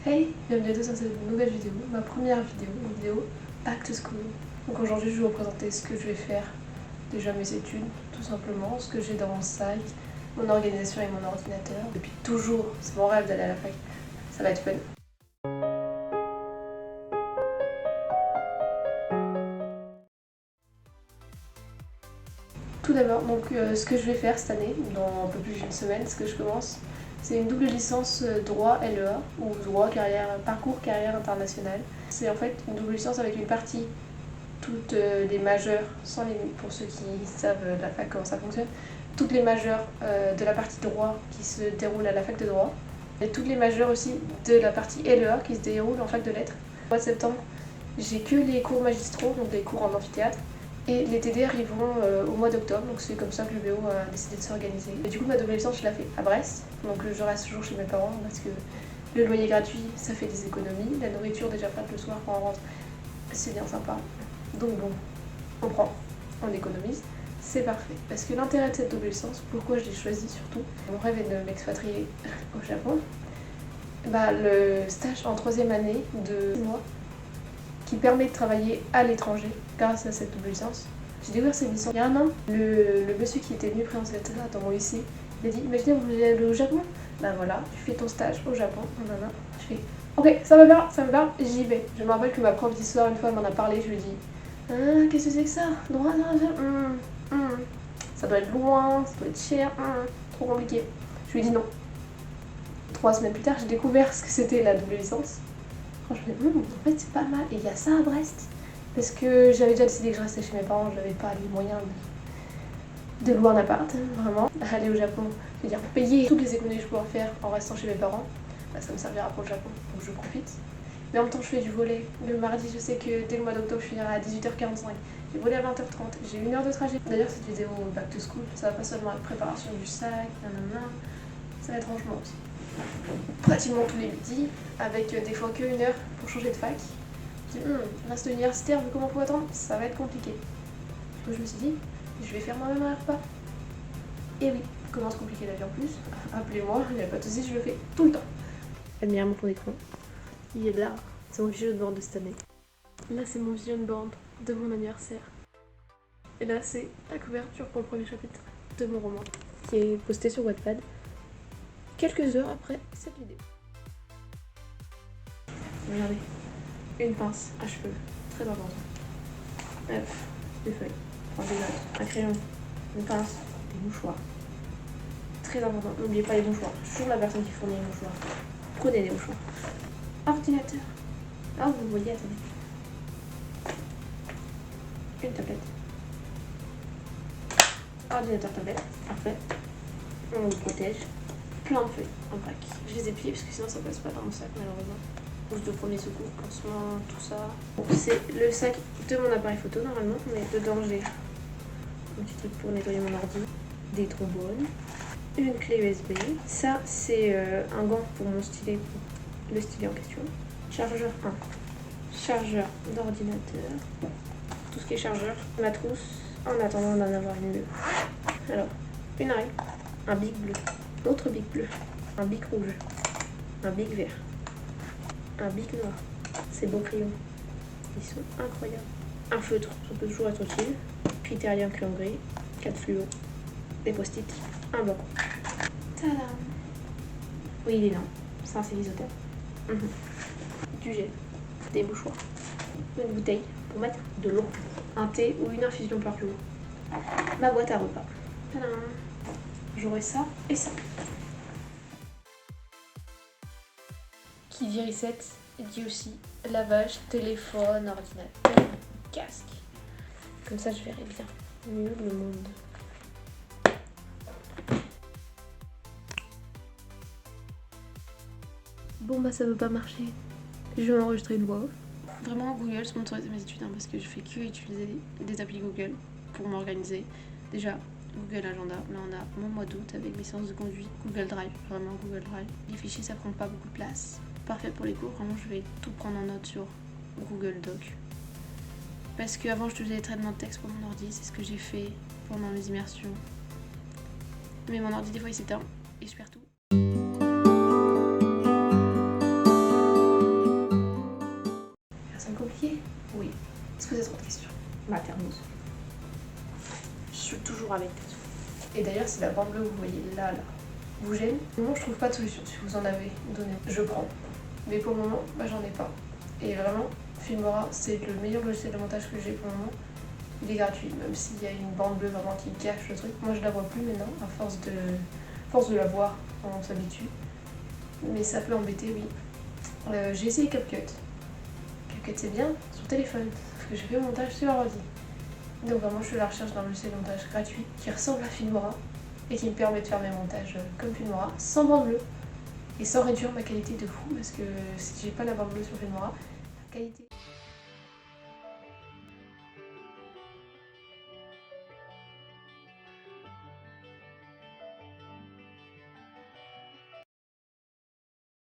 Hey, bienvenue à tous dans cette nouvelle vidéo, ma première vidéo Back to School. Donc aujourd'hui je vais vous présenter ce que je vais faire, déjà mes études tout simplement, ce que j'ai dans mon sac, mon organisation et mon ordinateur. Depuis toujours, c'est mon rêve d'aller à la fac, ça va être fun. Tout d'abord, donc ce que je vais faire cette année, dans un peu plus d'une semaine, ce que je commence, c'est une double licence droit LEA ou droit parcours carrière internationale. C'est en fait une double licence avec une partie toutes les majeures, pour ceux qui savent la fac comment ça fonctionne, toutes les majeures de la partie droit qui se déroule à la fac de droit, et toutes les majeures aussi de la partie LEA qui se déroule en fac de lettres. Au mois de septembre, j'ai que les cours magistraux, donc les cours en amphithéâtre, et les TD arriveront au mois d'octobre, donc c'est comme ça que le BO a décidé de s'organiser. Et du coup, ma double licence, je la fais à Brest, donc je reste toujours chez mes parents parce que le loyer gratuit, ça fait des économies, la nourriture déjà prête le soir quand on rentre, c'est bien sympa. Donc bon, on prend, on économise, c'est parfait. Parce que l'intérêt de cette double licence, pourquoi je l'ai choisi surtout, mon rêve est de m'expatrier au Japon, le stage en 3e année de 6 mois qui permet de travailler à l'étranger grâce à cette double licence. J'ai découvert cette licence il y a un an. Le monsieur qui était venu présenter ça dans mon lycée, il a dit imaginez vous voulez aller au Japon, ben voilà, tu fais ton stage au Japon, nanana. Je fais ok, ça me va, j'y vais. Je me rappelle que ma prof d'histoire une fois m'en a parlé, je lui ai dit qu'est-ce que c'est que ça? Droit, ça doit être loin, ça doit être cher, trop compliqué. Je lui ai dit non. 3 semaines plus tard, j'ai découvert ce que c'était la double licence. Franchement, en fait c'est pas mal. Et il y a ça à Brest. Parce que j'avais déjà décidé que je restais chez mes parents, je n'avais pas les moyens de louer un appart, vraiment. Aller au Japon, je veux dire, payer toutes les économies que je pourrais faire en restant chez mes parents, ça me servira pour le Japon, donc je profite. Mais en même temps, je fais du volley. Le mardi, je sais que dès le mois d'octobre, je finirai à 18h45. J'ai volé à 20h30. J'ai 1 heure de trajet. D'ailleurs, cette vidéo Back to School, ça va pas seulement être préparation du sac, nanana. Ça va être rangement aussi. Pratiquement tous les midis, avec des fois que 1 heure pour changer de fac. Je me dis, reste universitaire, vu comment faut attendre, ça va être compliqué. Du coup, je me suis dit, je vais faire moi-même un repas. Et oui, comment se compliquer la vie en plus? Appelez-moi, il n'y a pas de soucis, je le fais tout le temps. Admirez mon fond d'écran. Il est là, c'est mon vision board de cette année. Là, c'est mon vision board de mon anniversaire. Et là, c'est la couverture pour le premier chapitre de mon roman, qui est posté sur Wattpad quelques heures après cette vidéo. Regardez, une pince à cheveux, très important. Hop, des feuilles, des notes, un crayon, une pince, des mouchoirs. Très important, n'oubliez pas les mouchoirs. Toujours la personne qui fournit les mouchoirs. Prenez des mouchoirs. Ordinateur. Ah, vous voyez, attendez. Une tablette. Ordinateur, tablette. Parfait. On le protège. Plein de feuilles en pack. Je les ai pliées parce que sinon ça passe pas dans mon sac, malheureusement. Housse de premier secours, pansement, tout ça. Bon, c'est le sac de mon appareil photo normalement, mais dedans j'ai un petit truc pour nettoyer mon ordi, des trombones, une clé USB. Ça, c'est un gant pour mon stylet, pour le stylet en question. Chargeur 1. Chargeur d'ordinateur. Tout ce qui est chargeur. Ma trousse, en attendant d'en avoir une bleue. Alors, une règle, un bic bleu, l'autre bic bleu, un bic rouge, un bic vert, un bic noir. Ces beaux crayons, ils sont incroyables. Un feutre, ça peut toujours être utile. Critérium crayon gris, 4 fluos, des post-it, un blanc. Tadam! Oui, il est là. Ça, c'est l'isotère. Du gel, des mouchoirs, une bouteille pour mettre de l'eau, un thé ou une infusion par jour, ma boîte à repas. Tadam! J'aurai ça et ça. Qui dit reset dit aussi lavage, téléphone, ordinateur, casque. Comme ça, je verrai bien mieux le monde. Bon, ça veut pas marcher. Je vais enregistrer une voix off. Vraiment, Google sponsorise mes études parce que je fais que utiliser des applis Google pour m'organiser. Déjà, Google Agenda, là on a mon mois d'août avec mes séances de conduite, Google Drive, vraiment Google Drive. Les fichiers ça prend pas beaucoup de place. Parfait pour les cours, vraiment je vais tout prendre en note sur Google Doc. Parce qu'avant je faisais des traitements de texte pour mon ordi, c'est ce que j'ai fait pendant mes immersions. Mais mon ordi des fois il s'éteint et je perds tout. Maternose. Je suis toujours avec. Et d'ailleurs, c'est la bande bleue que vous voyez là. Vous gêne? Moi, je trouve pas de solution. Si vous en avez, donnez. Je prends. Mais pour le moment, j'en ai pas. Et vraiment, Filmora, c'est le meilleur logiciel de montage que j'ai pour le moment. Il est gratuit, même s'il y a une bande bleue vraiment qui cache le truc. Moi, je la vois plus maintenant, à force de la voir, on s'habitue. Mais ça peut embêter, oui. J'ai essayé CapCut. CapCut, c'est bien sur téléphone, parce que j'ai fait mon montage sur ordi. Donc vraiment, je suis à la recherche d'un logiciel de montage gratuit qui ressemble à Filmora et qui me permet de faire mes montages comme Filmora, sans bande bleue et sans réduire ma qualité de fou, parce que si j'ai pas la bande bleue sur Filmora, la qualité...